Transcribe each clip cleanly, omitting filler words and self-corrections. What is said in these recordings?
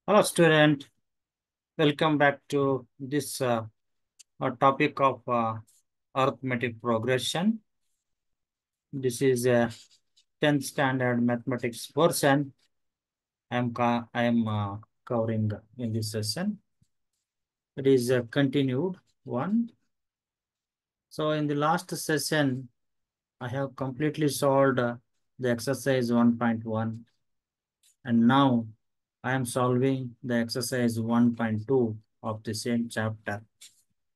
Hello, student. Welcome back to this topic of arithmetic progression. This is a 10th standard mathematics portion. I am covering in this session. It is a continued one. So in the last session, I have completely solved the exercise 1.1, and now I am solving the exercise 1.2 of the same chapter,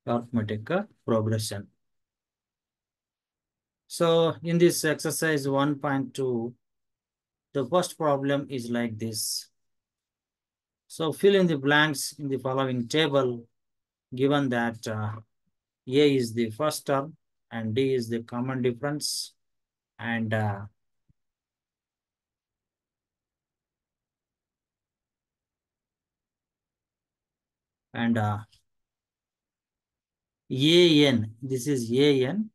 arithmetic progression. So in this exercise 1.2, the first problem is like this. So fill in the blanks in the following table, given that A is the first term and D is the common difference, and and AN, this is AN,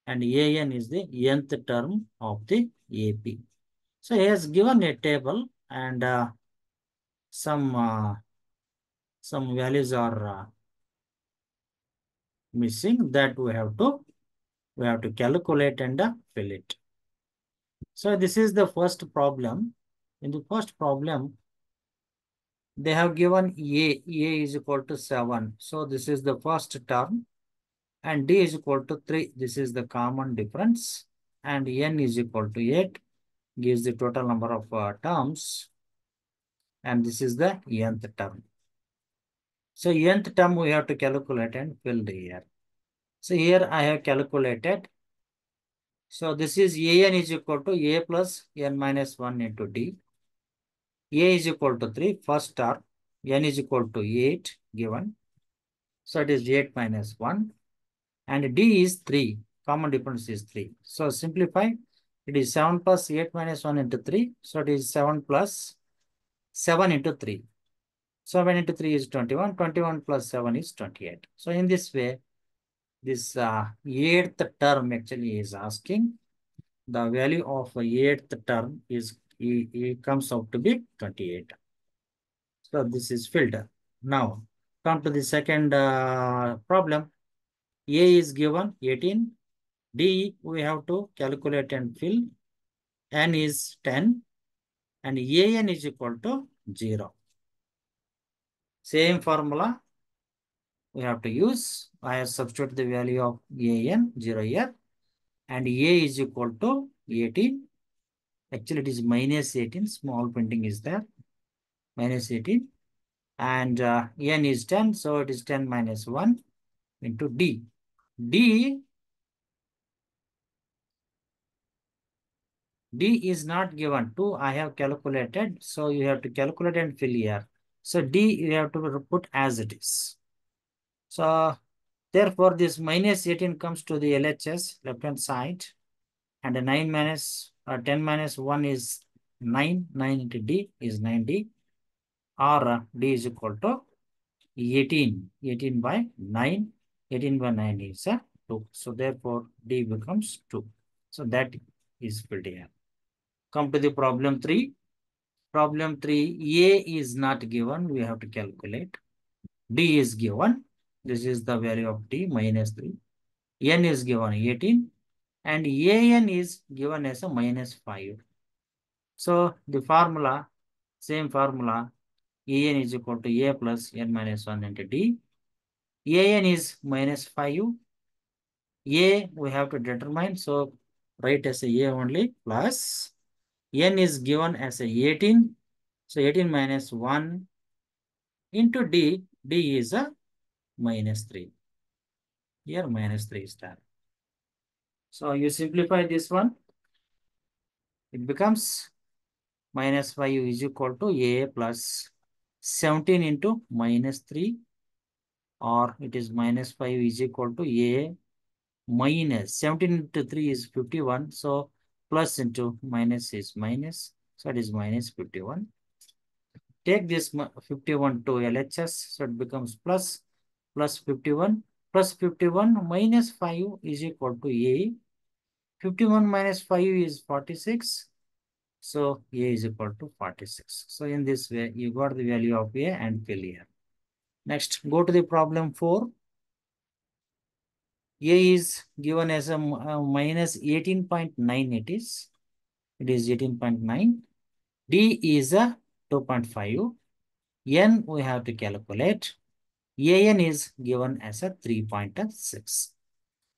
and AN is the nth term of the AP. So he has given a table, and some values are missing that we have to calculate and fill it. So this is the first problem. In the first problem, they have given A is equal to 7. So this is the first term, and D is equal to 3. This is the common difference, and N is equal to 8, gives the total number of terms, and this is the nth term. So nth term we have to calculate and fill here. So here I have calculated. So this is AN is equal to A plus N minus 1 into D. A is equal to 3, first term. N is equal to 8 given. So it is 8 minus 1. And D is 3. Common difference is 3. So simplify. It is 7 plus 8 minus 1 into 3. So it is 7 plus 7 into 3. 7 into 3 is 21. 21 plus 7 is 28. So in this way, this 8th term actually is asking the value of 8th term is it comes out to be 28. So this is filled. Now come to the second problem. A is given 18. D we have to calculate and fill. N is 10 and AN is equal to 0. Same formula we have to use. I have substituted the value of AN 0 here, and A is equal to 18. Actually it is minus 18. Small printing is there. Minus 18. And N is 10. So it is 10 minus 1 into D. D is not given. 2 I have calculated. So you have to calculate and fill here. So D you have to put as it is. So therefore this minus 18 comes to the LHS left hand side. And 9 minus 10 minus 1 is 9. 9 into D is 9D. Or D is equal to 18. 18 by 9. 18 by 9 is 2. So therefore D becomes 2. So that is filled here. Come to the problem 3. Problem 3, A is not given. We have to calculate. D is given. This is the value of D, minus 3. N is given 18. And AN is given as a minus 5. So the formula, same formula, AN is equal to A plus N minus 1 into D. AN is minus 5. A we have to determine. So write as a only plus. N is given as a 18. So 18 minus 1 into D. D is a minus 3. Here minus 3 is there. So you simplify this one. It becomes minus 5 is equal to A plus 17 into minus 3, or it is minus 5 is equal to A minus 17 into 3 is 51. So plus into minus is minus. So it is minus 51. Take this 51 to LHS. So it becomes plus 51. Plus 51 minus 5 is equal to A. 51 minus 5 is 46. So A is equal to 46. So in this way, you got the value of A and fill here. Next, go to the problem 4. A is given as a minus 18.9 it is. It is 18.9. D is a 2.5. N we have to calculate. AN is given as a 3.6.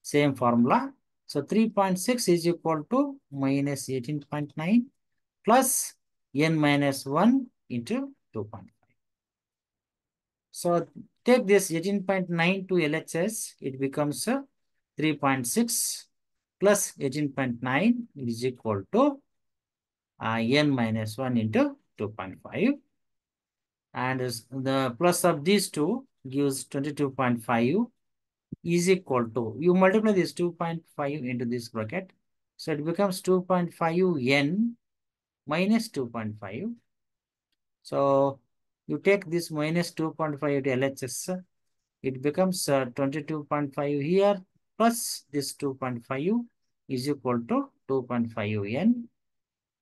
Same formula. So 3.6 is equal to minus 18.9 plus N minus 1 into 2.5. So take this 18.9 to LHS, it becomes 3.6 plus 18.9 is equal to N minus 1 into 2.5. And the plus of these two gives 22.5 is equal to, you multiply this 2.5 into this bracket. So it becomes 2.5 N minus 2.5. So you take this minus 2.5 to LHS, it becomes 22.5 here plus this 2.5 is equal to 2.5 N.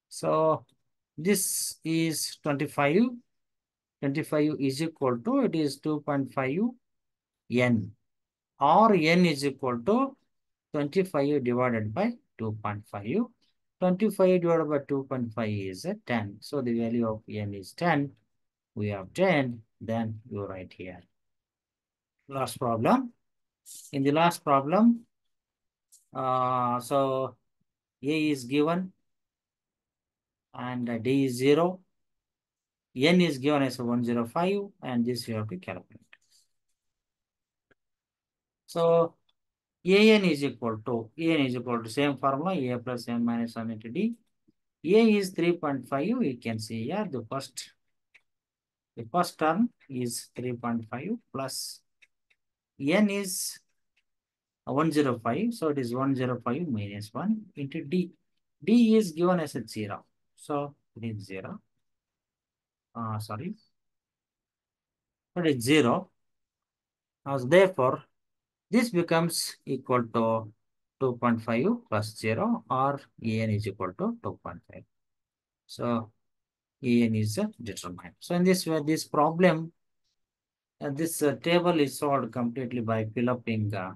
So this is 25. 25 is equal to, it is 2.5 N, or N is equal to 25 divided by 2.5. 25 divided by 2.5 is 10. So the value of N is 10. We have 10. Then you write here. Last problem. In the last problem, so A is given and D is 0. N is given as 105 and this you have to calculate. So AN is equal to same formula, A plus N minus 1 into D. A is 3.5. You can see here the first term is 3.5 plus N is 105. So it is 105 minus 1 into D. D is given as a 0. So it is 0. Sorry. It is 0. Therefore, this becomes equal to 2.5 plus 0 or AN is equal to 2.5. So AN is determined. So in this way, this problem, this table is solved completely by filling the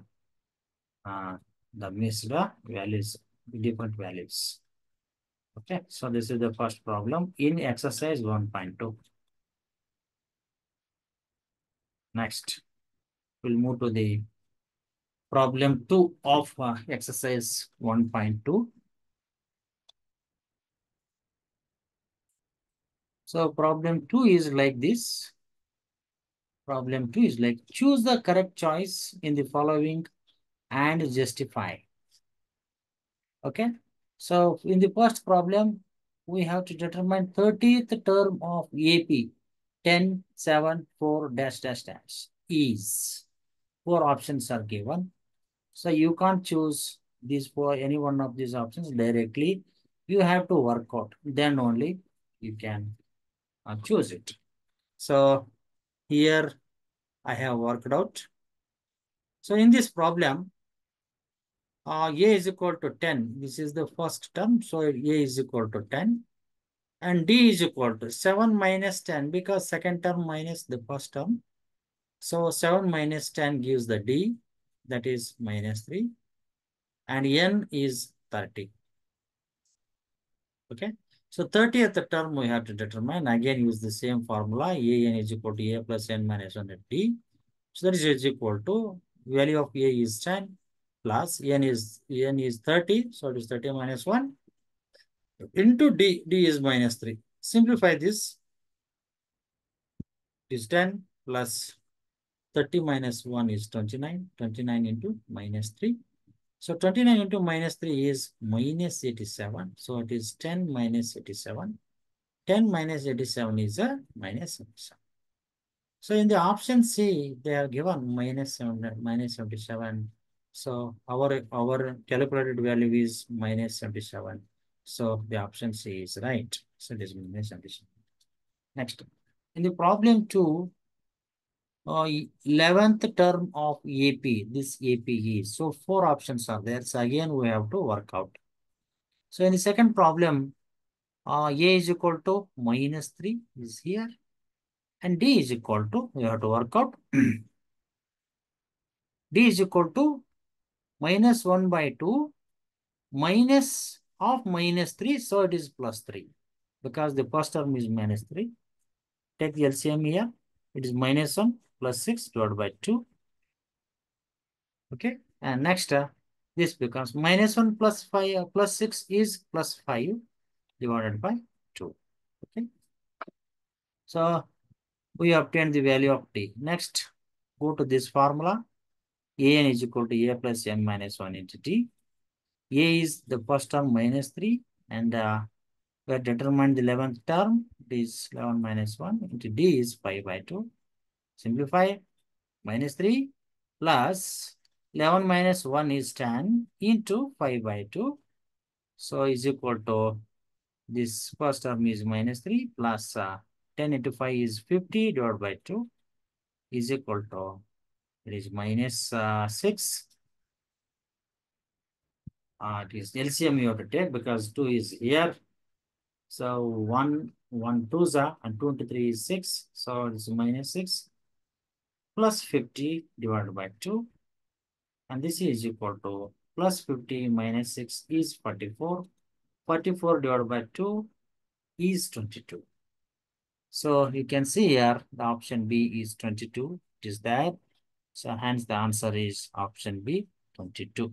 missed values, different values. Okay, so this is the first problem in exercise 1.2. Next, we'll move to the problem 2 of exercise 1.2. So problem 2 is like this. Problem 2 is like, choose the correct choice in the following and justify. Okay. So in the first problem, we have to determine 30th term of AP 10, 7, 4, dash, dash, dash is. 4 options are given. So you can't choose these for any one of these options directly. You have to work out. Then only you can choose it. So here I have worked out. So in this problem, A is equal to 10. This is the first term. So A is equal to 10. And D is equal to 7 minus 10 because second term minus the first term. So 7 minus 10 gives the D, that is minus 3. And N is 30. Okay. So 30th term we have to determine. Again, use the same formula. AN is equal to A plus N minus 1 at D. So that is equal to value of A is 10 plus N is 30. So it is 30 minus 1 into D. D is minus 3. Simplify this. It is 10 plus 30 minus 1 is 29. 29 into minus 3. So 29 into minus 3 is minus 87. So it is 10 minus 87. 10 minus 87 is a minus 77. So in the option C, they are given minus 77. So our calculated value is minus 77. So the option C is right. So this is minus 77. Next, in the problem 2, 11th term of AP, this AP is. So 4 options are there. So again, we have to work out. So in the second problem, A is equal to minus 3 is here. And D is equal to, we have to work out. D is equal to minus 1 by 2 minus of minus 3. So it is plus 3. Because the first term is minus 3. Take the LCM here. It is minus 1 plus 6 divided by 2. Okay. And next, this becomes minus 1 plus 5 plus 6 is plus 5 divided by 2. Okay. So we obtain the value of t. Next, go to this formula. An is equal to a plus m minus 1 into t. A is the first term minus 3 and we have determined the 11th term. It is 11 minus 1 into d is 5 by 2. Simplify. Minus 3 plus 11 minus 1 is 10 into 5 by 2. So is equal to this first term is minus 3 plus 10 into 5 is 50 divided by 2 is equal to, it is minus 6. It is LCM you have to take because 2 is here. So 1, 1, 2 and 2 into 3 is 6. So it is minus 6 plus 50 divided by 2. And this is equal to plus 50 minus 6 is 44. 44 divided by 2 is 22. So you can see here the option B is 22. It is there. So hence the answer is option B, 22.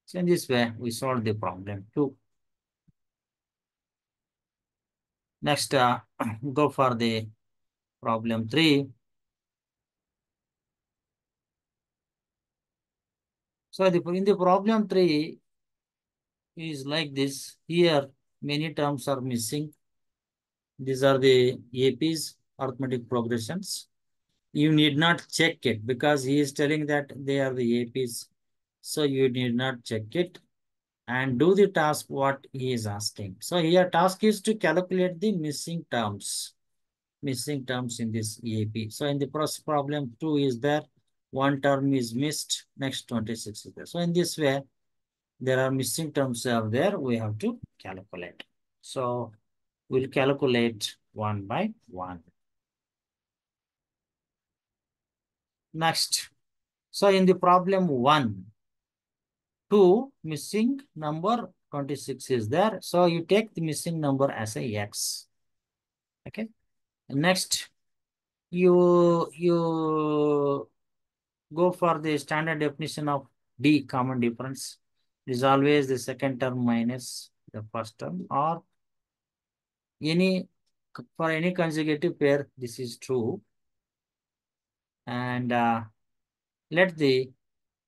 So in this way, we solve the problem 2. Next, go for the problem 3. So in the problem 3 is like this. Here, many terms are missing. These are the APs, arithmetic progressions. You need not check it because he is telling that they are the APs. So you need not check it and do the task what he is asking. So here task is to calculate the missing terms in this EAP. So in the first problem 2 is there, one term is missed, next 26 is there. So in this way, there are missing terms are there, we have to calculate. So we'll calculate one by one. Next, so in the problem 1, 2 missing number 26 is there. So you take the missing number as a x. Okay. Next, you go for the standard definition of D, common difference. It is always the second term minus the first term, or any for any consecutive pair, this is true. And let the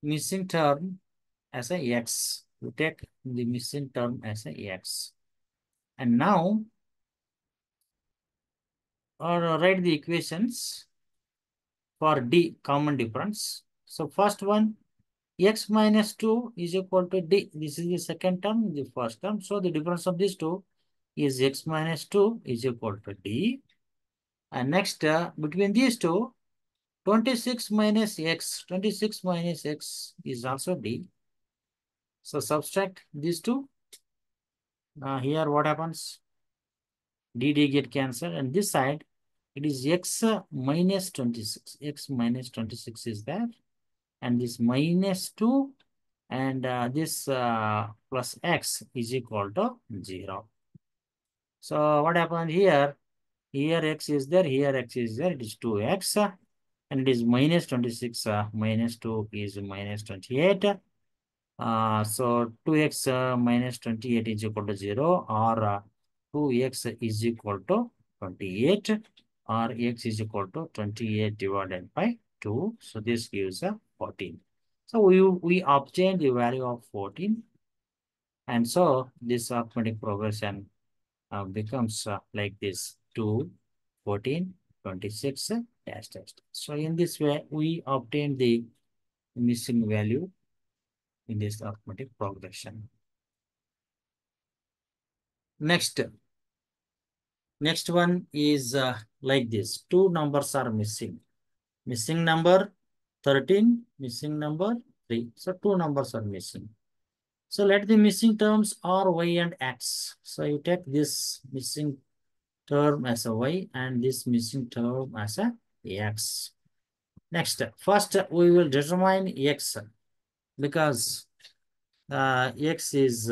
missing term as a x. We take the missing term as a x. And now, or write the equations for D, common difference. So first one, x minus 2 is equal to D. This is the second term, the first term. So the difference of these two is x minus 2 is equal to D. And next, between these two, 26 minus x is also D. So subtract these two. Here what happens? D get cancelled, and this side it is x minus 26. X minus 26 is there, and this minus 2 and this plus x is equal to 0. So what happened here? Here x is there, here x is there. It is 2x, and it is minus 26. Minus 2 is minus 28. So 2x minus 28 is equal to 0, or 2x is equal to 28, or x is equal to 28 divided by 2. So this gives 14. So we obtained the value of 14. And so this arithmetic progression becomes like this: 2, 14, 26, dash, dash. So in this way, we obtain the missing value in this arithmetic progression. Next one is like this. Two numbers are missing. Missing number 13, missing number 3. So two numbers are missing. So let the missing terms are y and x. So you take this missing term as a y and this missing term as a x. Next, first we will determine x because x is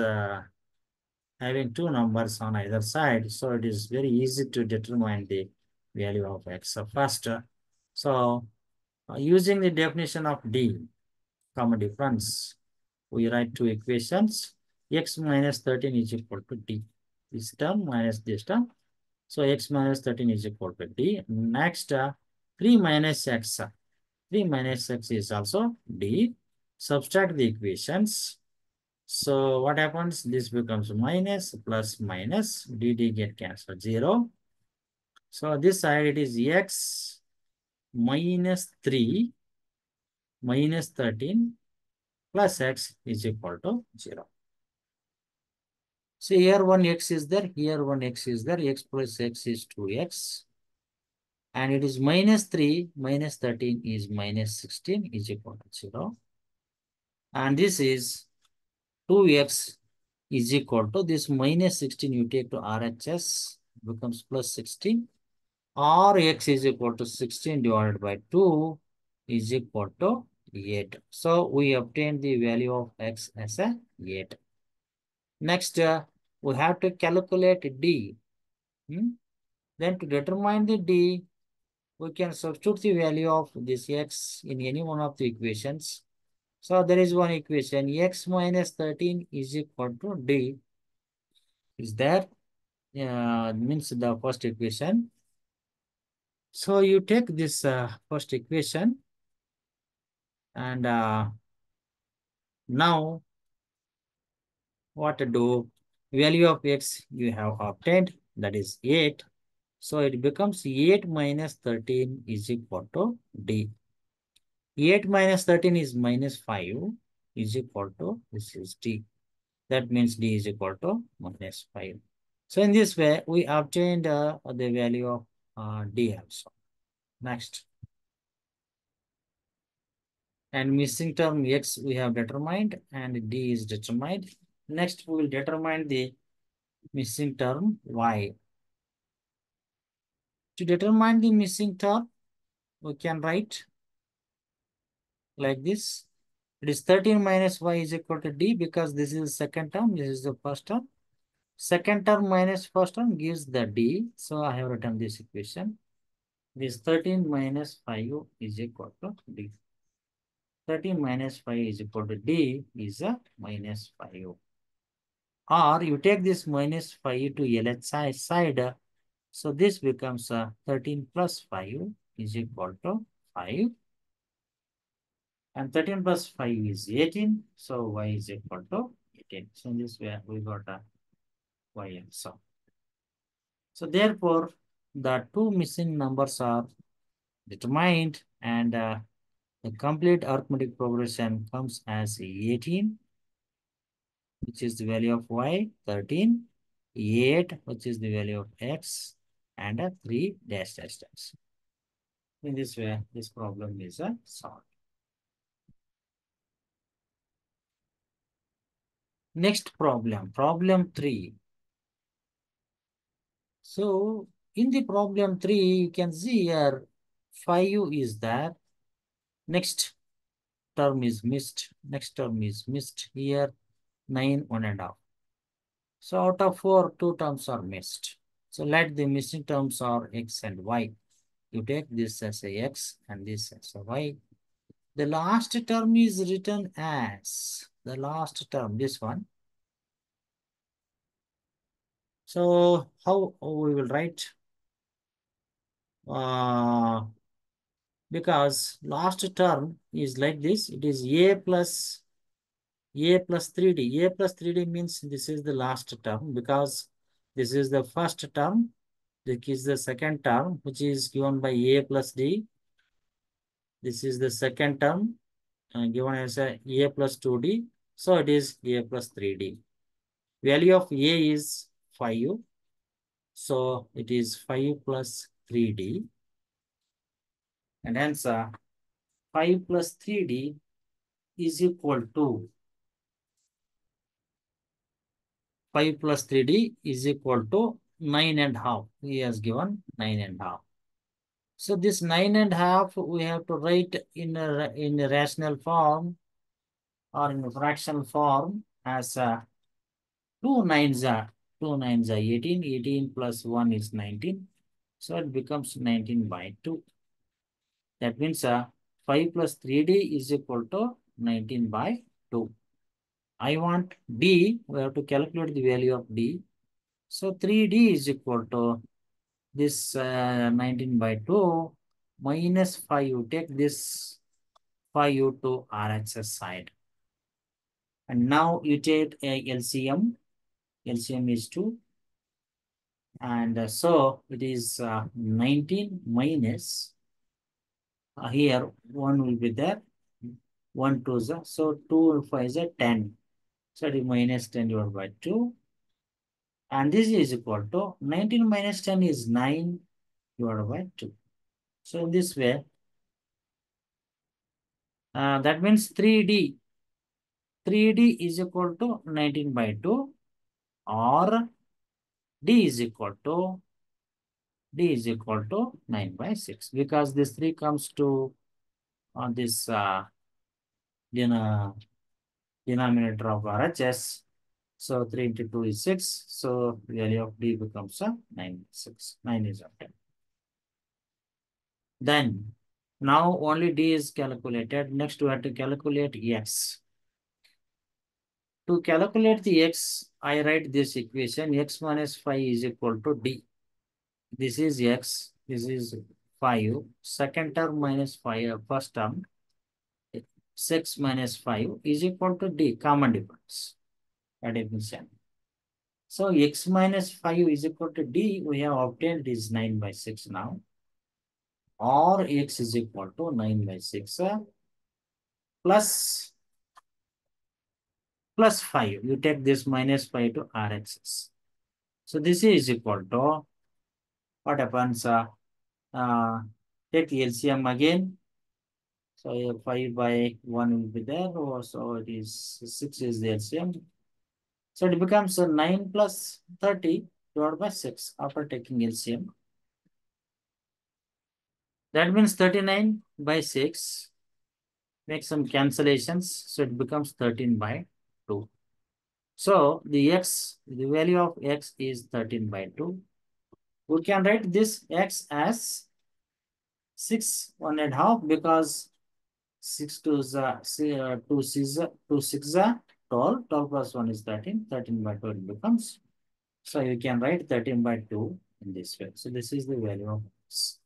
having two numbers on either side. So it is very easy to determine the value of x. So first, using the definition of D, common difference, we write two equations. X minus 13 is equal to D. This term minus this term. So x minus 13 is equal to D. Next, 3 minus x. 3 minus x is also D. Subtract the equations. So what happens? This becomes minus plus minus. D get cancelled 0. So this side it is x minus 3 minus 13 plus x is equal to 0. So here one x is there, here one x is there, x plus x is 2x. And it is minus 3 minus 13 is minus 16 is equal to 0. And this is 2x is equal to this minus 16 you take to RHS becomes plus 16. Or x is equal to 16 divided by 2 is equal to 8. So we obtain the value of x as a 8. Next, we have to calculate D. Then to determine the D, we can substitute the value of this x in any one of the equations. So there is one equation, x minus 13 is equal to D. Is that means the first equation. So you take this first equation and now what to do? Value of x you have obtained, that is 8. So it becomes 8 minus 13 is equal to D. 8 minus 13 is minus 5 is equal to, this is D. That means D is equal to minus 5. So in this way, we obtained the value of D also. Next. And missing term x we have determined and D is determined. Next, we will determine the missing term y. To determine the missing term, we can write like this. It is 13 minus y is equal to D because this is the second term, this is the first term. Second term minus first term gives the D. So I have written this equation. This 13 minus 5 is equal to D. 13 minus 5 is equal to D is a minus 5. Or you take this minus 5 to LHS side. So this becomes 13 plus 5 is equal to 5. And 13 plus 5 is 18. So y is equal to 18. So in this way, we got a y also. So therefore, the two missing numbers are determined and the complete arithmetic progression comes as 18, which is the value of y, 13, 8, which is the value of x, and 3 dash dash dash. In this way, this problem is solved. Next problem, problem 3. So in the problem 3, you can see here 5 is there. Next term is missed. Next term is missed here. 9, 1.5. So out of 4, 2 terms are missed. So let the missing terms are x and y. You take this as a x and this as a y. The last term is written as the last term, this one. So how we will write? Because last term is like this. It is a plus 3d. A plus 3d means this is the last term because this is the first term. This is the second term, which is given by a plus d. This is the second term given as a plus 2d. So it is a plus 3d. Value of a is 5. So it is 5 plus 3d. And hence 5 plus 3d is equal to 5 plus 3D is equal to 9.5. He has given 9.5. So this 9.5 we have to write in a rational form or in a fractional form as 2 nines are 18. 18 plus 1 is 19. So it becomes 19 by 2. That means 5 plus 3D is equal to 19 by 2. I want D. We have to calculate the value of D. So 3D is equal to this 19 by 2 minus 5. You take this 5 to RHS side. And now you take LCM. LCM is 2. And so it is 19 minus, here 1 will be there. 1 2 is, so 2 5 is 10. So it is minus 10 divided by 2. And this is equal to 19 minus 10 is 9 divided by 2. So in this way, that means 3D. 3D is equal to 19 by 2, or D is equal to 9 by 6, because this 3 comes to this denominator of RHS. So 3 into 2 is 6. So value of D becomes 9 6. 9 is of 10. Then now only D is calculated. Next we have to calculate X. To calculate the X, I write this equation. X minus 5 is equal to D. This is X. This is 5. Second term minus 5. First term. 6 minus 5 is equal to D. Common difference. Addition. So X minus 5 is equal to D. We have obtained is 9 by 6 now. Or X is equal to 9 by 6 plus 5. You take this minus 5 to RHS. So this is equal to, what happens? Take LCM again. So 5 by 1 will be there. So it is 6 is the LCM. So it becomes 9 plus 30 divided by 6 after taking LCM. That means 39 by 6. Make some cancellations. So it becomes 13 by 2. So the value of X is 13 by 2. We can write this X as 6 1.5, because 6 to 2 6 12. 12 plus 1 is 13. 13 by 2 it becomes. So you can write 13 by 2 in this way. So this is the value of X.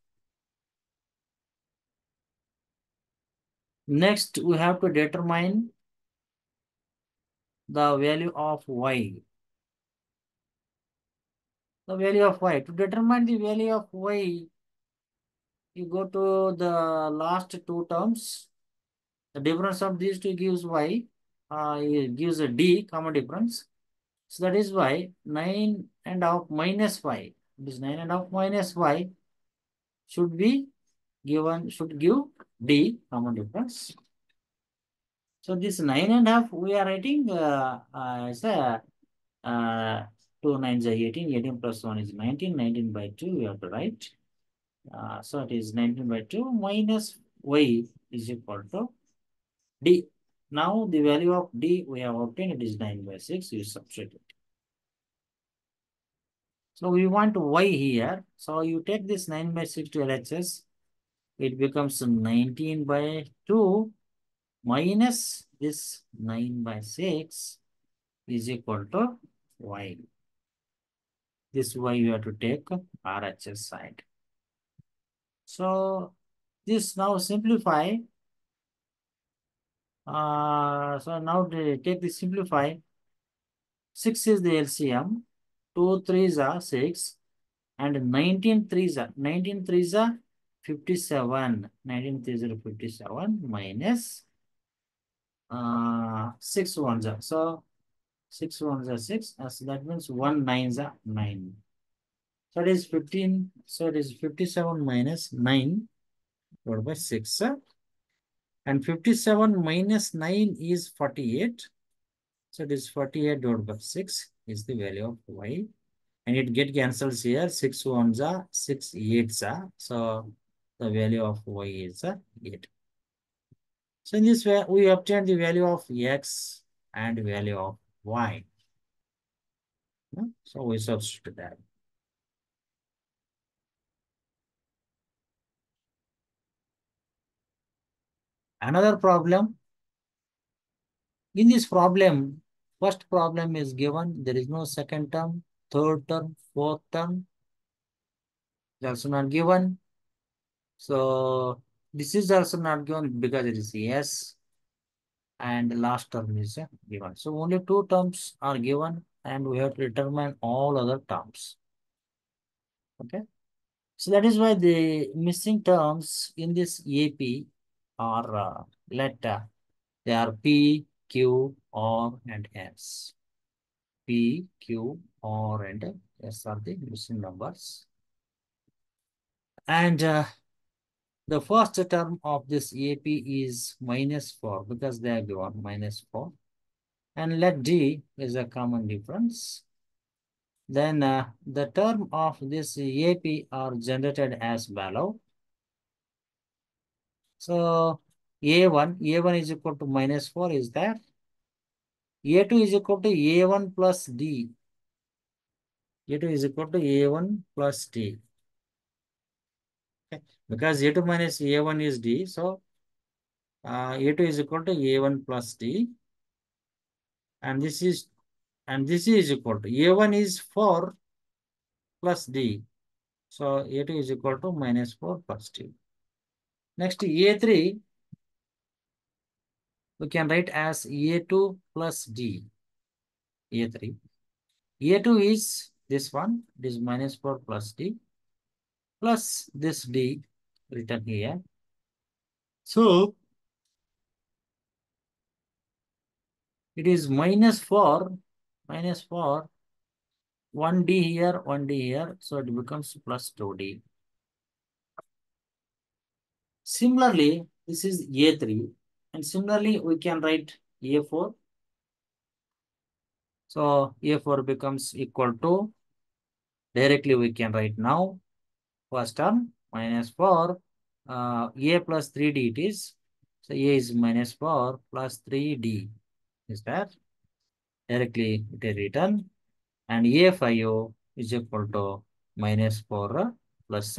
Next, we have to determine the value of Y. The value of Y. To determine the value of Y, you go to the last two terms. The difference of these two gives Y. It gives a D, common difference. So that is why 9.5 minus Y. This 9.5 minus Y should give D, common difference. So this 9.5 we are writing as a 2 9s are 18. 18 plus 1 is 19. 19 by 2 we have to write. So it is 19 by 2 minus Y is equal to D. Now the value of D we have obtained, it is 9 by 6. You substitute it. So we want Y here. So you take this 9 by 6 to LHS. It becomes 19 by 2 minus this 9 by 6 is equal to Y. This Y you have to take RHS side. So this now simplify. So now take the simplify. 6 is the LCM. 2 3s are 6. And 19 3s are 57. 19 3s are 57 minus 6 ones are. So 6 ones are 6. So that means 1 9s are 9. So it is 15. So it is 57 minus 9 divided by 6. And 57 minus 9 is 48. So it is 48 divided by 6. is the value of y. And it get cancels here. 6 ones are 6 eights are. So the value of y is 8. So in this way, we obtain the value of x and value of y. So we substitute that. Another problem. In this problem, first problem is given. There is no second term, third term, fourth term. It's also not given. So this is also not given because it is yes. And the last term is given. So only two terms are given and we have to determine all other terms. Okay. So that is why the missing terms in this AP are they are P, Q, R, and S. P, Q, R, and S are the missing numbers. And the first term of this AP is -4 because they are given -4. And let D is a common difference. Then the term of this AP are generated as below. So A1 is equal to -4 is there. A2 is equal to A1 plus D. A2 is equal to A1 plus D. Okay. Because A2 minus A1 is D. So A2 is equal to A1 plus D. And this is equal to A1 is 4 plus D. So A2 is equal to -4 plus D. Next A3 we can write as A2 plus D. A3. A2 is this one. It is -4 plus D plus this D written here. So it is -4 1D here, 1D here. So it becomes plus 2D. Similarly, this is A3. And similarly, we can write A4. So A4 becomes equal to, directly we can write now, first term -4, A plus 3D it is. So A is -4 plus 3D is that. Directly it is written. And A5 is equal to -4 plus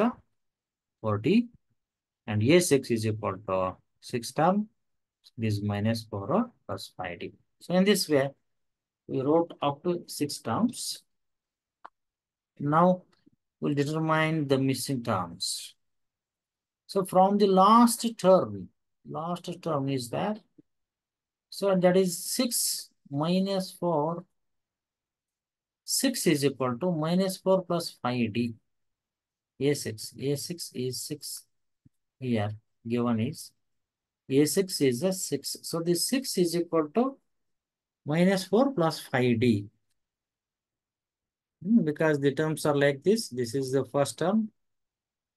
40. And A6 is equal to 6 term. This -4 plus 5D. So in this way, we wrote up to 6 terms. Now we'll determine the missing terms. So from the last term is that. So that is 6 minus 4. 6 is equal to -4 plus 5D. A6. A6 is 6 here. Given is A6 is a 6. So this 6 is equal to -4 plus 5D. Because the terms are like this. This is the first term.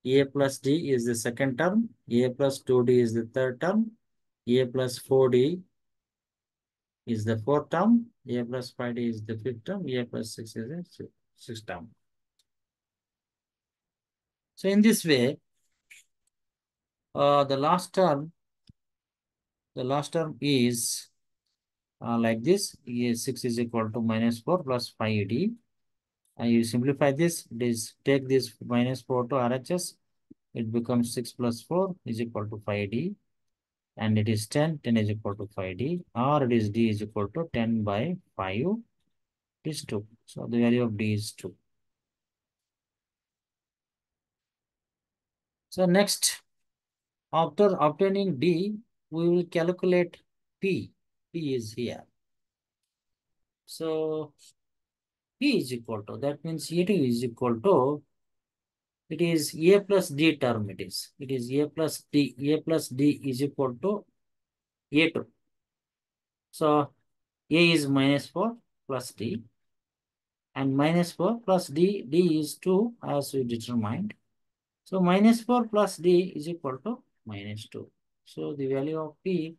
A plus D is the second term. A plus 2D is the third term. A plus 4D is the fourth term. A plus 5D is the fifth term. A plus 6 is the sixth term. So in this way, the last term is like this. A6 is equal to -4 plus 5D. And you simplify this. This take this -4 to RHS. It becomes 6 plus 4 is equal to 5D. And it is 10. 10 is equal to 5D. Or it is D is equal to 10 by 5 is 2. So the value of D is 2. So next, after obtaining D, we will calculate P. P is here. So P is equal to, that means E2 is equal to, it is A plus D term it is. It is A plus D. A plus D is equal to A2. So A is -4 plus D. And -4 plus D, D is 2 as we determined. So -4 plus D is equal to -2. So the value of P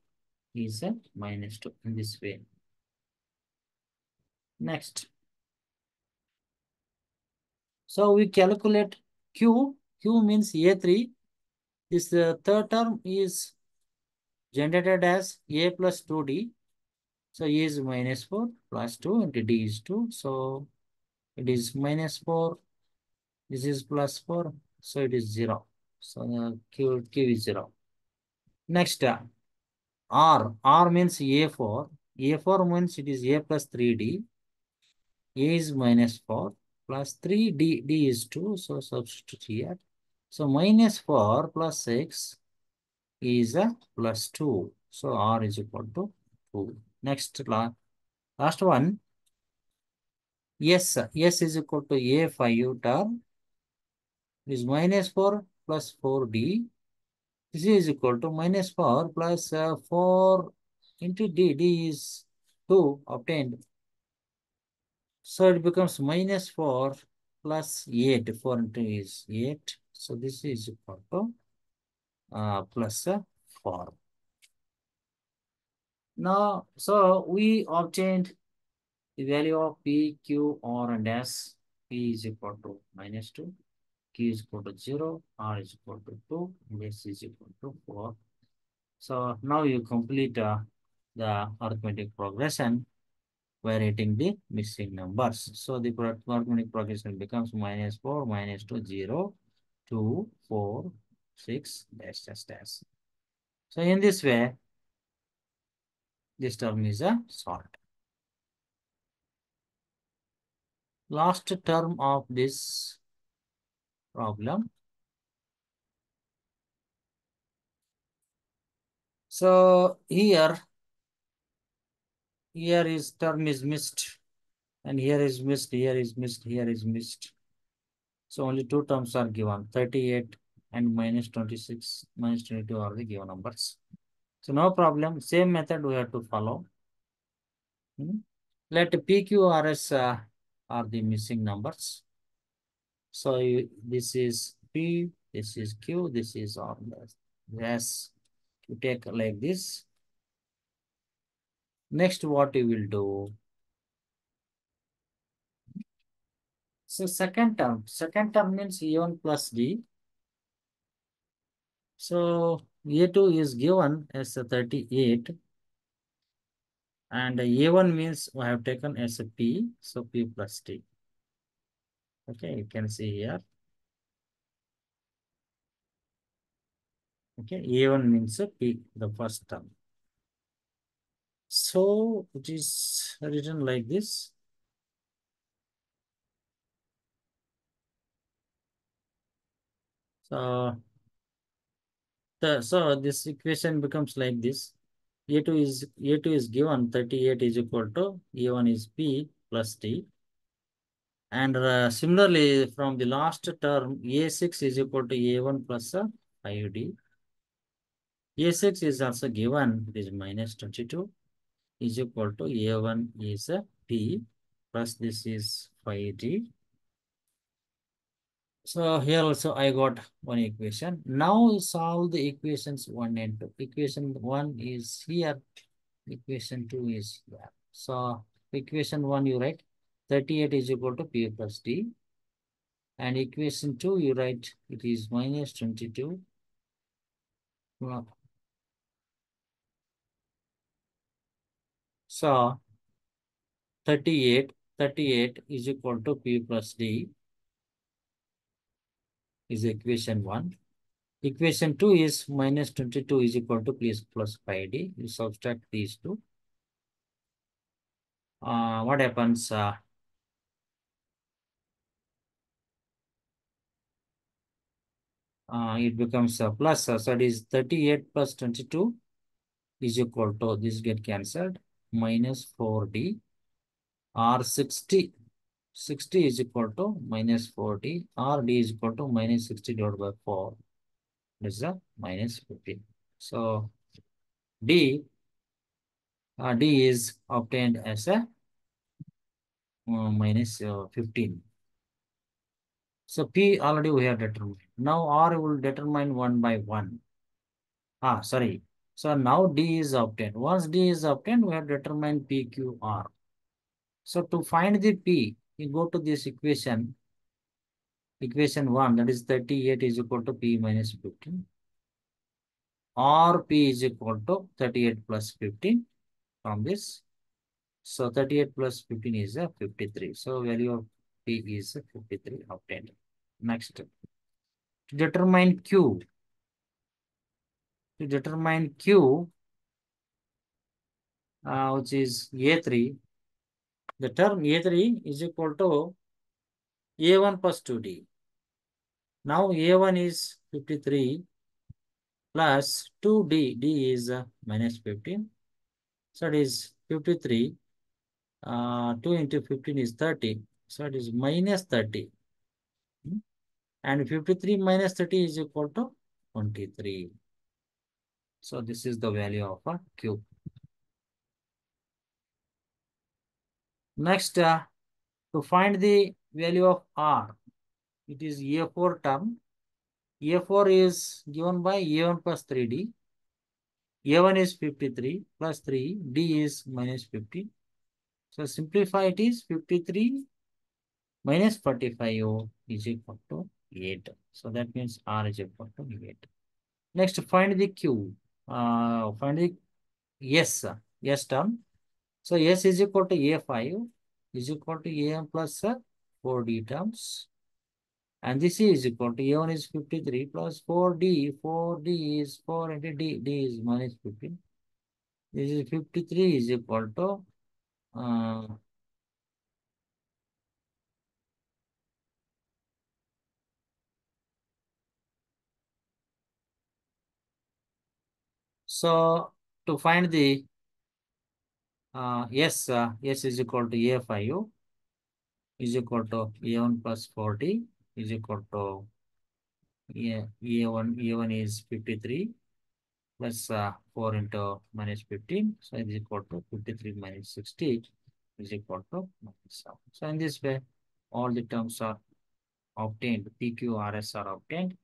is -2 in this way. Next, So we calculate Q. Q means A3. This third term is generated as A plus 2D. So A is minus 4 plus 2 and D is 2. So it is minus 4. This is plus 4. So it is 0. So Q is 0. Next, R. R means A4. A4 means it is A plus 3D. A is minus 4 plus 3. D is 2. So substitute here. So minus 4 plus 6 is a plus 2. So R is equal to 2. Next, last one. Yes, S is equal to A5 term is minus 4 plus 4D. This is equal to minus 4 plus 4 into D. D is 2 obtained. So it becomes minus 4 plus 8. 4 into is 8. So this is equal to plus 4. Now, so we obtained the value of P, Q, R, and S. P is equal to minus 2. Q is equal to 0. R is equal to 2. And S is equal to 4. So now you complete the arithmetic progression by writing the missing numbers. So the arithmetic progression becomes minus 4, minus 2, 0, 2, 4, 6, dash, dash, dash. So in this way, this term is solved. Last term of this problem. So here is term is missed, and here is missed, here is missed, here is missed. So only two terms are given, 38 and minus 26, minus 22 are the given numbers. So no problem, same method we have to follow. Let PQRS are the missing numbers. So this is P, this is Q, this is R. Yes, you take like this. Next, what you will do? So second term means E1 plus D. So A2 is given as a 38 and A1 means we have taken as a P, so P plus D. Okay, you can see here. Okay, A1 means a P, the first term. So it is written like this. So so this equation becomes like this. A2 is given 38 is equal to A1 is P plus D. And similarly, from the last term, A6 is equal to A1 plus 5D. A6 is also given, it is minus 22 is equal to A1 is P plus this is 5D. So here also I got one equation. Now solve the equations 1 and 2. Equation 1 is here. Equation 2 is there. So equation 1 you write 38 is equal to P plus D. And equation 2 you write it is minus 22. So 38 is equal to P plus D is equation 1. Equation 2 is minus 22 is equal to P plus 5D. You subtract these two. What happens? It becomes a plus. So it is 38 plus 22 is equal to, this get cancelled, minus 4D. Or 60 is equal to minus 40. Or D is equal to minus 60 divided by 4. This is a minus 15. So D is obtained as a minus 15. So P already we have determined. Now R will determine one by one. Sorry. So now D is obtained. Once D is obtained, we have determined PQR. So to find the P, you go to this equation. Equation 1, that is 38 is equal to P minus 15. Or P is equal to 38 plus 15 from this. So 38 plus 15 is a 53. So value of P is 53 obtained. Next, to determine Q. To determine Q, which is A3, the term A3 is equal to A1 plus 2D. Now A1 is 53 plus 2D. D is minus 15. So it is 53. 2 into 15 is 30. So it is minus 30. And 53 minus 30 is equal to 23. So this is the value of a Q. Next, to find the value of R, it is A4 term. A4 is given by A1 plus 3D. A1 is 53 plus 3. D is minus 50. So simplify it is 53 minus 45 is equal to 8. So that means R is equal to 8. Next, find the Q. Find the S, S term. So S is equal to A5 is equal to AM plus 4D terms. And this is equal to A1 is 53 plus 4D. 4D is 4 into D. D is minus 15. This is 53 is equal to so to find the S is equal to A5 is equal to A1 plus 40 is equal to A1 is 53 plus 4 into minus 15. So it is equal to 53 minus 60 is equal to minus 7. So in this way, all the terms are obtained, PQRS are obtained,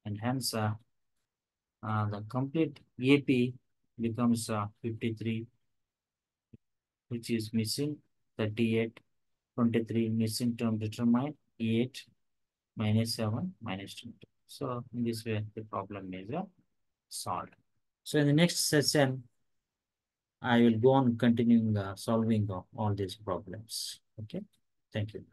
and hence the complete AP becomes 53, which is missing 38, 23 missing term determined, 8 minus 7 minus 20. So in this way, the problem is solved. So in the next session, I will go on continuing solving all these problems. Okay. Thank you.